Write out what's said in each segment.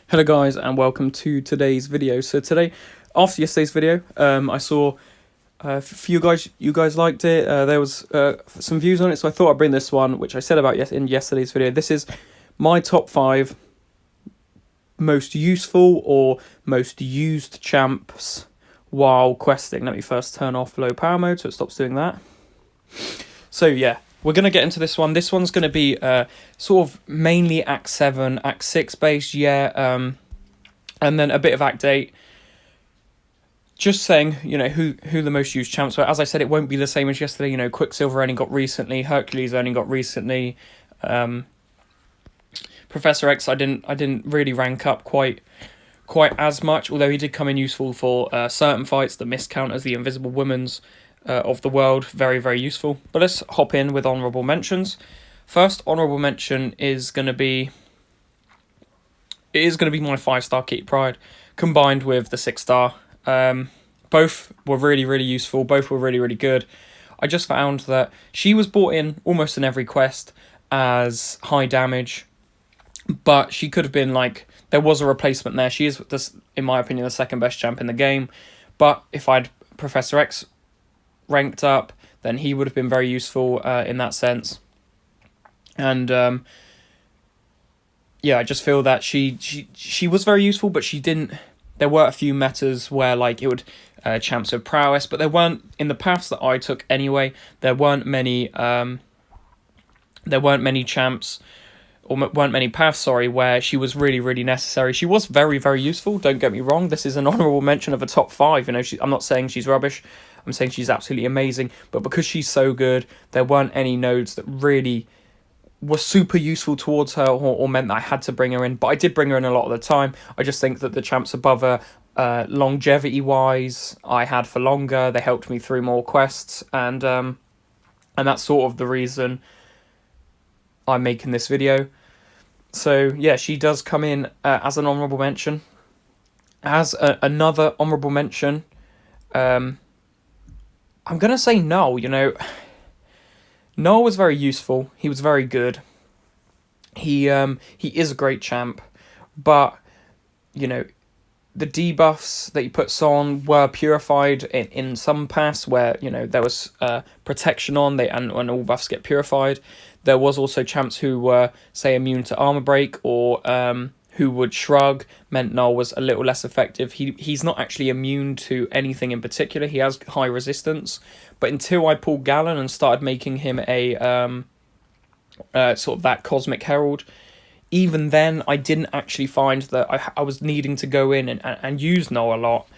Hello guys and welcome to today's video. So today, after yesterday's video, I saw for you guys liked it. There was some views on it, so I thought I'd bring this one, which I said about in yesterday's video. This is my top 5 most useful or most used champs while questing. Let me first turn off low power mode so it stops doing that. So yeah, we're going to get into this one. This one's going to be sort of mainly Act 7, Act 6 based, and then a bit of Act 8. Just saying, who the most used champs were. As I said, it won't be the same as yesterday. Quicksilver only got recently, Hercules only got recently. Professor X, I didn't really rank up quite as much, although he did come in useful for certain fights, the miscounters, the Invisible Women's of the world, very, very useful. But let's hop in with honourable mentions. First honourable mention is going to be my 5-star Kitty Pryde combined with the 6-star. Both were really, really useful. Both were really, really good. I just found that she was brought in almost in every quest as high damage, but she could have been there was a replacement there. She is, in my opinion, the second best champ in the game. But if I'd Professor X ranked up, then he would have been very useful in that sense. And I just feel that she was very useful, but she didn't. There were a few metas where it would champs of prowess, but there weren't in the paths that I took anyway. There weren't many champs. Or weren't many paths, where she was really, really necessary. She was very, very useful, don't get me wrong. This is an honourable mention of a top 5. I'm not saying she's rubbish. I'm saying she's absolutely amazing. But because she's so good, there weren't any nodes that really were super useful towards her or meant that I had to bring her in. But I did bring her in a lot of the time. I just think that the champs above her, longevity-wise, I had for longer. They helped me through more quests. And that's sort of the reason I'm making this video. So yeah, she does come in as an honourable mention. As another honourable mention, I'm gonna say Null. Null was very useful. He was very good. He is a great champ, but the debuffs that he puts on were purified in some paths where there was protection on and all buffs get purified. There was also champs who were, say, immune to armor break or who would shrug, meant Null was a little less effective. He's not actually immune to anything in particular. He has high resistance, but until I pulled Galan and started making him a sort of that Cosmic Herald, even then I didn't actually find that I was needing to go in and use Null a lot,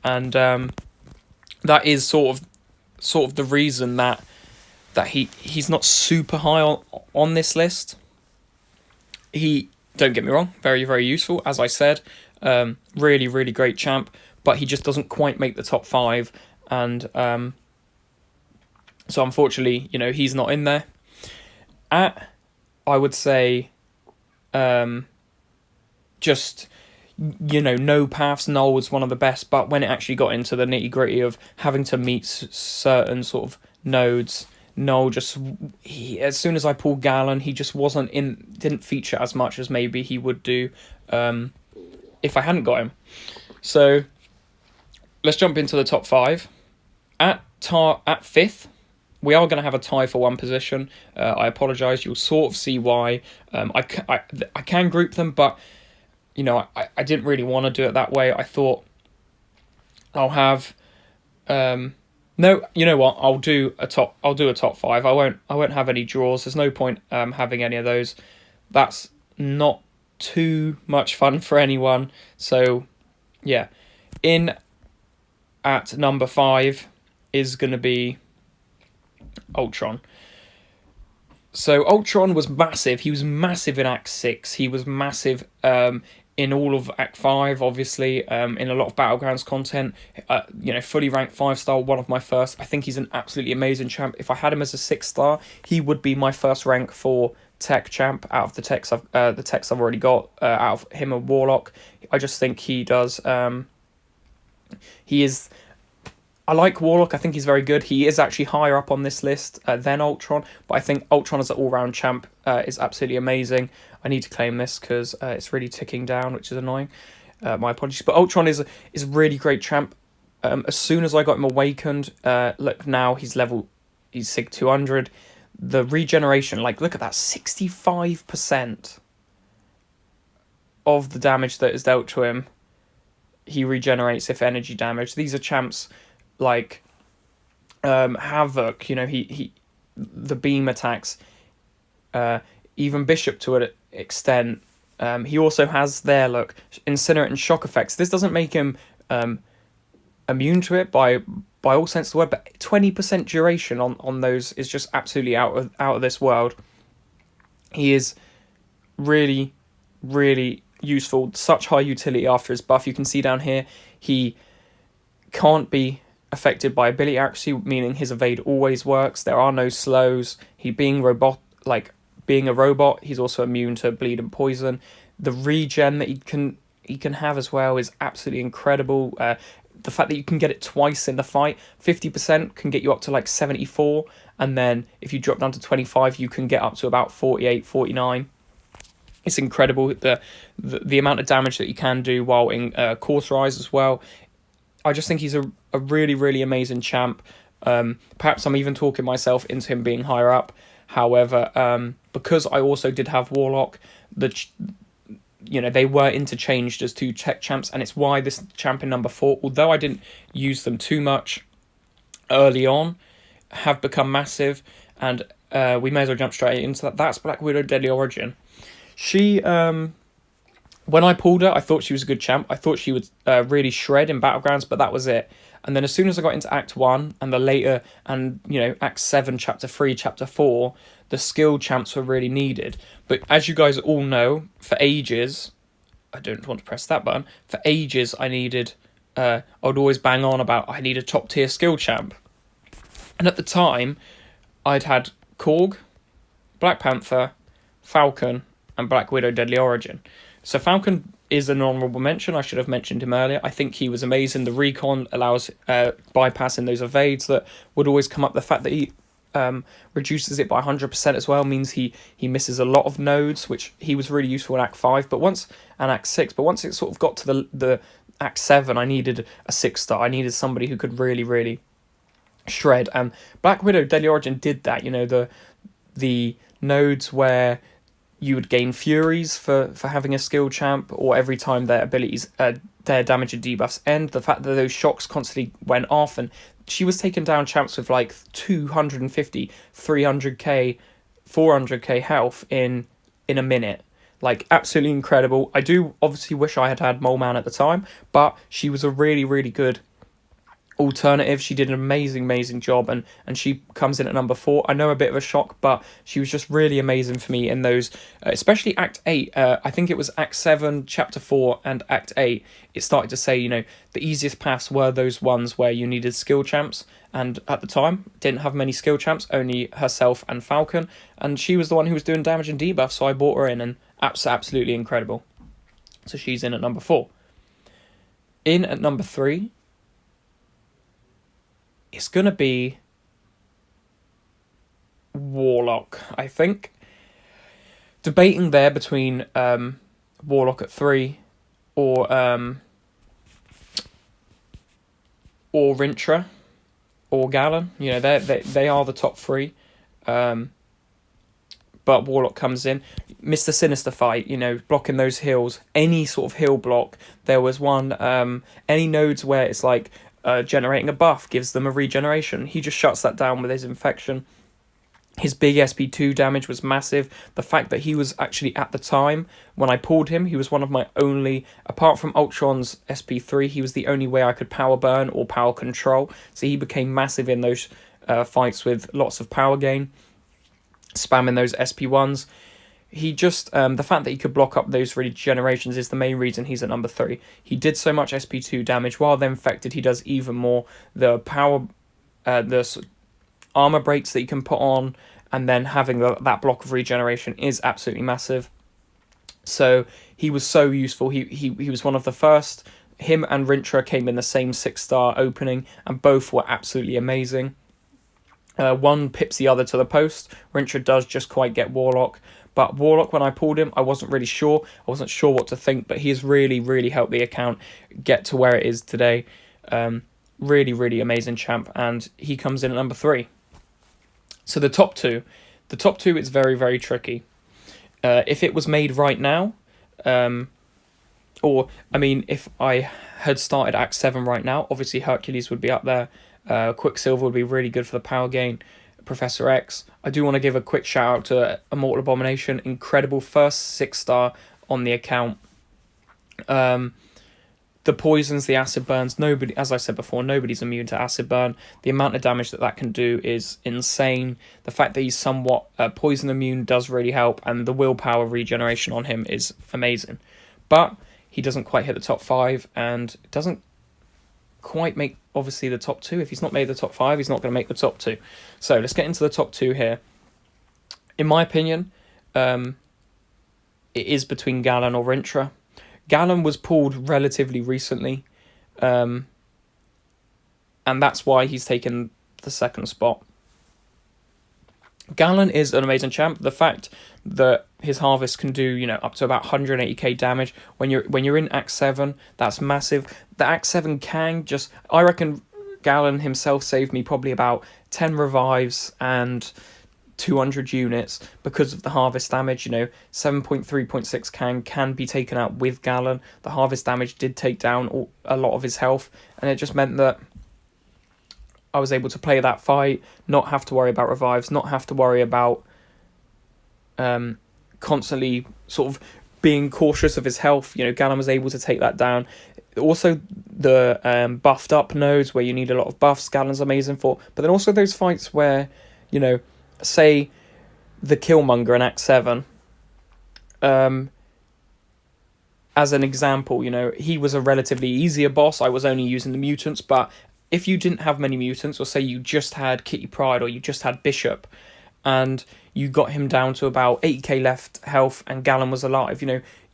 and that is sort of the reason that he's not super high on this list. He, don't get me wrong, very, very useful, as I said, really, really great champ, but he just doesn't quite make the top 5, and so unfortunately, he's not in there. I would say, just, no paths, Null was one of the best, but when it actually got into the nitty-gritty of having to meet certain sort of nodes, Null as soon as I pulled Galan, he just didn't feature as much as maybe he would do if I hadn't got him. So let's jump into the top 5. At 5th, we are going to have a tie for one position. I apologise. You'll sort of see why. I can group them, but I didn't really want to do it that way. I thought I'll have. No, you know what? I'll do a top 5. I won't have any draws. There's no point having any of those. That's not too much fun for anyone. So yeah, at number 5 is going to be Ultron. So Ultron was massive. He was massive in Act 6. He was massive in all of Act 5, obviously, in a lot of Battlegrounds content. Fully ranked 5-star, one of my first. I think he's an absolutely amazing champ. If I had him as a 6-star, he would be my first rank for tech champ out of the techs I've already got, out of him and Warlock. I just think he does. He is. I like Warlock. I think he's very good. He is actually higher up on this list than Ultron, but I think Ultron as an all-round champ is absolutely amazing. I need to claim this because it's really ticking down, which is annoying. My apologies. But Ultron is a really great champ. As soon as I got him awakened, look, now he's Sig 200. The regeneration, like, look at that, 65% of the damage that is dealt to him, he regenerates if energy damage. These are champs like Havoc, the beam attacks, even Bishop to an extent. He also has look, Incinerate and Shock effects. This doesn't make him immune to it by all sense of the word, but 20% duration on those is just absolutely out of this world. He is really, really useful, such high utility after his buff. You can see down here, he can't be affected by ability accuracy, meaning his evade always works. There are no slows. Being a robot, he's also immune to bleed and poison. The regen that he can have as well is absolutely incredible. The fact that you can get it twice in the fight, 50% can get you up to like 74, and then if you drop down to 25, you can get up to about 48, 49. It's incredible the amount of damage that you can do while in Cauterize as well. I just think he's a really, really amazing champ. Perhaps I'm even talking myself into him being higher up. However, because I also did have Warlock, they were interchanged as two tech champs, and it's why this champ in number 4, although I didn't use them too much early on, have become massive, and we may as well jump straight into that. That's Black Widow Deadly Origin. She, when I pulled her, I thought she was a good champ. I thought she would really shred in Battlegrounds, but that was it. And then as soon as I got into Act 1, and the later, and, Act 7, Chapter 3, Chapter 4, the skill champs were really needed. But as you guys all know, for ages, I don't want to press that button, for ages I needed, I would always bang on about, I need a top tier skill champ. And at the time, I'd had Korg, Black Panther, Falcon, and Black Widow Deadly Origin. So Falcon is an honourable mention. I should have mentioned him earlier. I think he was amazing. The recon allows bypassing those evades that would always come up. The fact that he reduces it by 100% as well means he misses a lot of nodes, which he was really useful in Act 5 and Act 6. But once it sort of got to the Act 7, I needed a 6-star. I needed somebody who could really, really shred. And Black Widow Deadly Origin did that. The nodes where you would gain Furies for having a skill champ, or every time their abilities, their damage and debuffs end. The fact that those shocks constantly went off, and she was taking down champs with like 250, 300k, 400k health in a minute. Like, absolutely incredible. I do obviously wish I had Mole Man at the time, but she was a really, really good alternative. She did an amazing job, and she comes in at number 4. I know, a bit of a shock, but she was just really amazing for me in those, especially Act 8. I think it was Act 7, Chapter 4, and Act 8. It started to say, the easiest paths were those ones where you needed skill champs, and at the time, didn't have many skill champs, only herself and Falcon, and she was the one who was doing damage and debuff, so I brought her in, and absolutely incredible. So she's in at number 4. In at number 3, it's going to be Warlock, I think. Debating there between Warlock at 3 or Rintra or Galan. They are the top 3. But Warlock comes in. Mr. Sinister fight, blocking those heals. Any sort of heal block. There was one, any nodes where it's like, generating a buff gives them a regeneration. He just shuts that down with his infection. His big SP2 damage was massive. The fact that he was actually, at the time, when I pulled him, he was one of my only, apart from Ultron's SP3, he was the only way I could power burn or power control. So he became massive in those fights with lots of power gain, spamming those SP1s. He just, the fact that he could block up those regenerations is the main reason he's at number 3. He did so much SP2 damage. While they're infected, he does even more. The power, the armor breaks that you can put on, and then having that block of regeneration is absolutely massive. So he was so useful. He was one of the first. Him and Rintra came in the same 6-star opening, and both were absolutely amazing. One pips the other to the post. Rintra does just quite get Warlock, But Warlock, when I pulled him, I wasn't really sure. I wasn't sure what to think, but he has really, really helped the account get to where it is today. Really, really amazing champ, and he comes in at number 3. So the top two is very, very tricky. If it was made right now, if I had started Act 7 right now, obviously Hercules would be up there. Quicksilver would be really good for the power gain. Professor X. I do want to give a quick shout out to Immortal Abomination. Incredible first 6-star on the account. The poisons, the acid burns, nobody, as I said before, nobody's immune to acid burn. The amount of damage that can do is insane. The fact that he's somewhat poison immune does really help, and the willpower regeneration on him is amazing. But he doesn't quite hit the top 5, and doesn't quite make, obviously, the top 2. If he's not made the top 5, he's not going to make the top 2. So let's get into the top 2 here. In my opinion, it is between Galan or Rintra. Galan was pulled relatively recently, and that's why he's taken the second spot. Galan is an amazing champ. The fact that his harvest can do, up to about 180k damage when you're in Act 7, that's massive. The Act 7 can just, I reckon Galan himself saved me probably about 10 revives and 200 units because of the harvest damage. 7.3.6 can be taken out with Galan. The harvest damage did take down a lot of his health, and it just meant that I was able to play that fight, not have to worry about revives, not have to worry about constantly sort of being cautious of his health. Galan was able to take that down. Also, the buffed up nodes where you need a lot of buffs, Galan's amazing for. But then also those fights where, say the Killmonger in Act 7, as an example, he was a relatively easier boss. I was only using the mutants, but if you didn't have many mutants, or say you just had Kitty Pryde or you just had Bishop, and you got him down to about 80k left health and Galan was alive,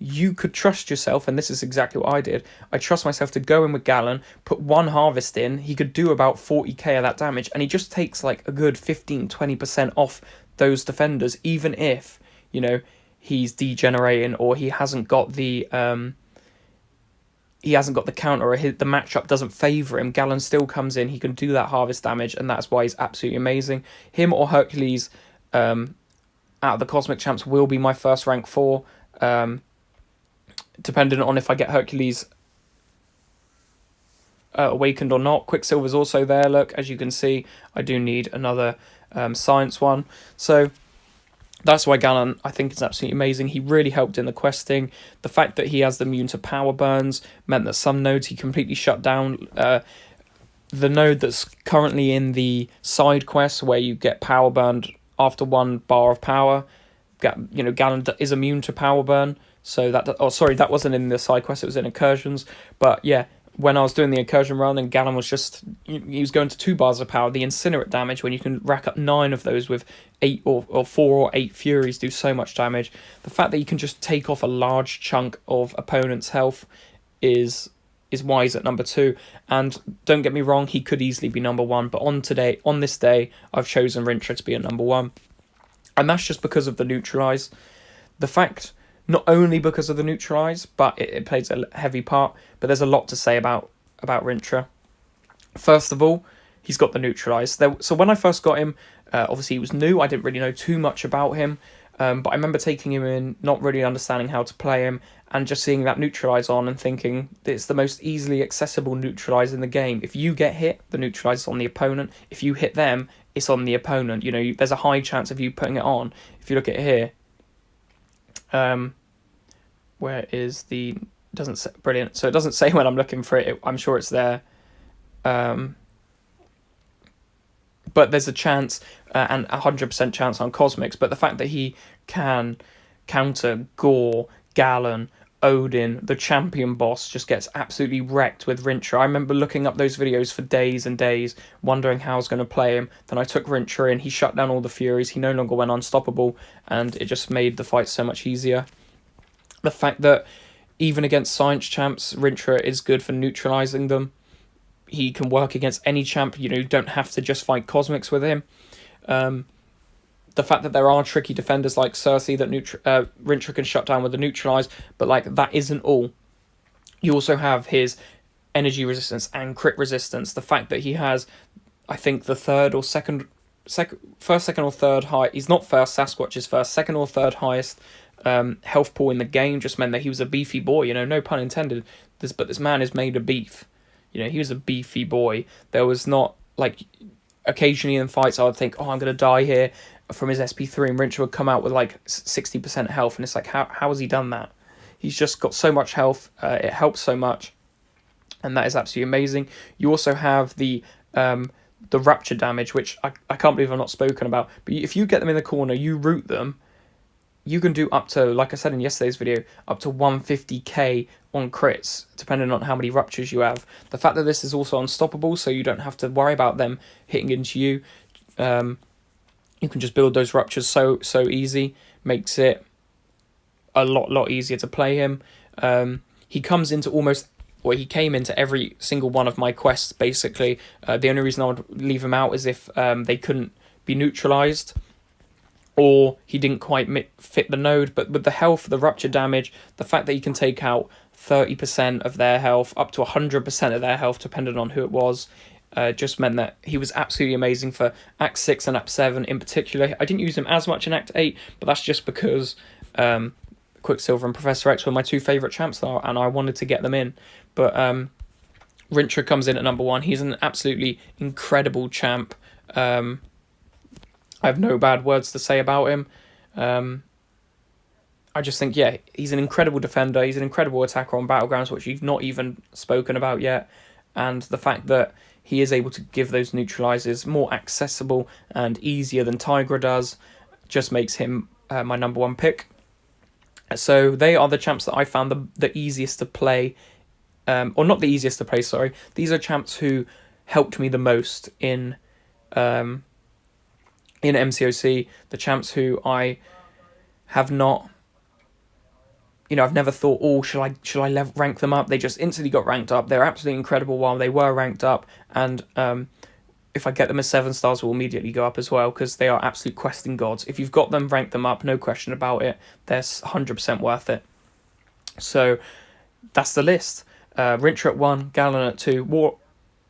you could trust yourself, and this is exactly what I did. I trust myself to go in with Galan, put one harvest in, he could do about 40k of that damage, and he just takes like a good 15-20% off those defenders, even if, he's degenerating or he hasn't got the counter, or the matchup doesn't favour him. Galan still comes in, he can do that harvest damage, and that's why he's absolutely amazing. Him or Hercules, out of the Cosmic Champs, will be my first rank 4, depending on if I get Hercules awakened or not. Quicksilver's also there, look, as you can see. I do need another science one. So that's why Galan, I think, is absolutely amazing. He really helped in the questing. The fact that he has the immune to power burns meant that some nodes he completely shut down. The node that's currently in the side quest where you get power burned after 1 bar of power, Galan is immune to power burn. So that wasn't in the side quest, it was in incursions. But yeah, when I was doing the incursion run and Galan was he was going to 2 bars of power, the incinerate damage, when you can rack up 9 of those with 8 or 4 or 8 furies, do so much damage. The fact that you can just take off a large chunk of opponent's health is why he's at number 2. And don't get me wrong, he could easily be number 1, but on this day, I've chosen Rintra to be at number 1. And that's just because of the neutralize. The fact, not only because of the neutralize, but it plays a heavy part, but there's a lot to say about Rintra. First of all, he's got the neutralize. So when I first got him, obviously he was new, I didn't really know too much about him, but I remember taking him in, not really understanding how to play him, and just seeing that neutralize on and thinking it's the most easily accessible neutralize in the game. If you get hit, the neutralize is on the opponent. If you hit them, it's on the opponent. There's a high chance of you putting it on. If you look at here, where is the, doesn't say, brilliant. So it doesn't say when I'm looking for it. I'm sure it's there. But there's a chance, and 100% chance on Cosmics. But the fact that he can counter Gore, Galan, Odin, the champion boss, just gets absolutely wrecked with Rintra. I remember looking up those videos for days and days, wondering how I was going to play him. Then I took Rintra in, he shut down all the Furies, he no longer went unstoppable, and it just made the fight so much easier. The fact that even against science champs, Rintra is good for neutralizing them. He can work against any champ, you don't have to just fight Cosmics with him. the fact that there are tricky defenders like Cersei that Rintra can shut down with the neutralize, but like that isn't all. You also have his energy resistance and crit resistance. The fact that he has, I think, the first, second, or third high. He's not first. Sasquatch is first, second, or third highest health pool in the game. Just meant that he was a beefy boy. You know, no pun intended. But this man is made of beef. You know, he was a beefy boy. There was not like occasionally in fights I would think, oh, I'm gonna die here from his SP3, and Rintra would come out with like 60% health, and it's like, how has he done that? He's just got so much health. It helps so much, and that is absolutely amazing. You also have the rapture damage, which I can't believe I've not spoken about. But if you get them in the corner, you root them, you can do up to, like I said in yesterday's video, up to 150k on crits, depending on how many ruptures you have. The fact that this is also unstoppable, so you don't have to worry about them hitting into you. You can just build those ruptures so easy, makes it a lot easier to play him. He comes into he came into every single one of my quests, basically. The only reason I would leave him out is if they couldn't be neutralized, or he didn't quite fit the node. But with the health, the rupture damage, the fact that he can take out 30% of their health, up to 100% of their health, depending on who it was, just meant that he was absolutely amazing for Act 6 and Act 7 in particular. I didn't use him as much in Act 8, but that's just because Quicksilver and Professor X were my two favourite champs, and I wanted to get them in. But Rintra comes in at number 1. He's an absolutely incredible champ. I have no bad words to say about him. I just think, yeah, he's an incredible defender. He's an incredible attacker on Battlegrounds, which you've not even spoken about yet. And the fact that he is able to give those neutralizers more accessible and easier than Tigra does just makes him my number 1 pick. So they are the champs that I found the easiest to play. Or not the easiest to play, sorry. These are champs who helped me the most in MCOC. The champs who I have not, I've never thought, oh, shall I rank them up? They just instantly got ranked up. They're absolutely incredible while they were ranked up. And if I get them as 7 stars, will immediately go up as well, because they are absolute questing gods. If you've got them, rank them up, no question about it. They're 100% worth it. So that's the list. Rintra at 1, Galan at 2,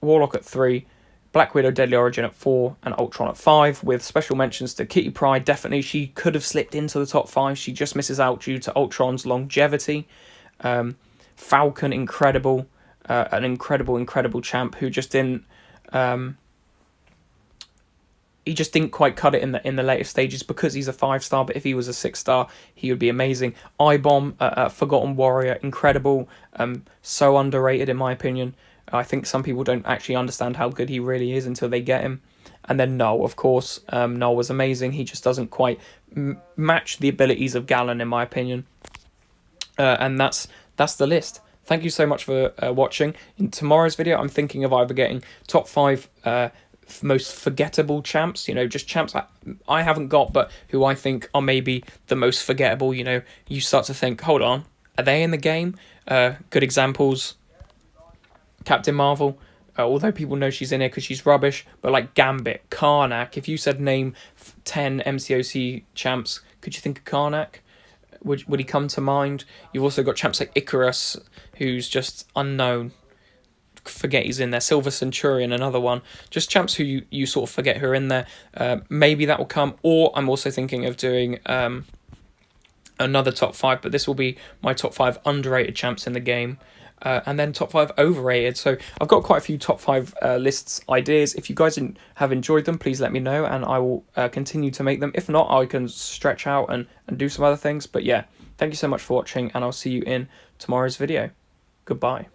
Warlock at 3, Black Widow Deadly Origin at 4, and Ultron at 5, with special mentions to Kitty Pryde. Definitely, she could have slipped into the top 5. She just misses out due to Ultron's longevity. Falcon, incredible. An incredible champ who just didn't... he just didn't quite cut it in the later stages because he's a 5-star, but if he was a 6-star, he would be amazing. I-Bomb, Forgotten Warrior, incredible. So underrated in my opinion. I think some people don't actually understand how good he really is until they get him. And then Null, of course. Null was amazing. He just doesn't quite match the abilities of Galan, in my opinion. And that's the list. Thank you so much for watching. In tomorrow's video, I'm thinking of either getting top 5 most forgettable champs, just champs I haven't got, but who I think are maybe the most forgettable. You start to think, hold on, are they in the game? Good examples, Captain Marvel, although people know she's in here because she's rubbish, but like Gambit, Karnak. If you said name 10 MCOC champs, could you think of Karnak? Would he come to mind? You've also got champs like Icarus, who's just unknown. Forget he's in there. Silver Centurion, another one. Just champs who you sort of forget who are in there. Maybe that will come. Or I'm also thinking of doing another top 5, but this will be my top 5 underrated champs in the game. And then top 5 overrated. So I've got quite a few top 5 lists ideas. If you guys have enjoyed them, please let me know, and I will continue to make them. If not, I can stretch out and do some other things. But yeah, thank you so much for watching, and I'll see you in tomorrow's video. Goodbye.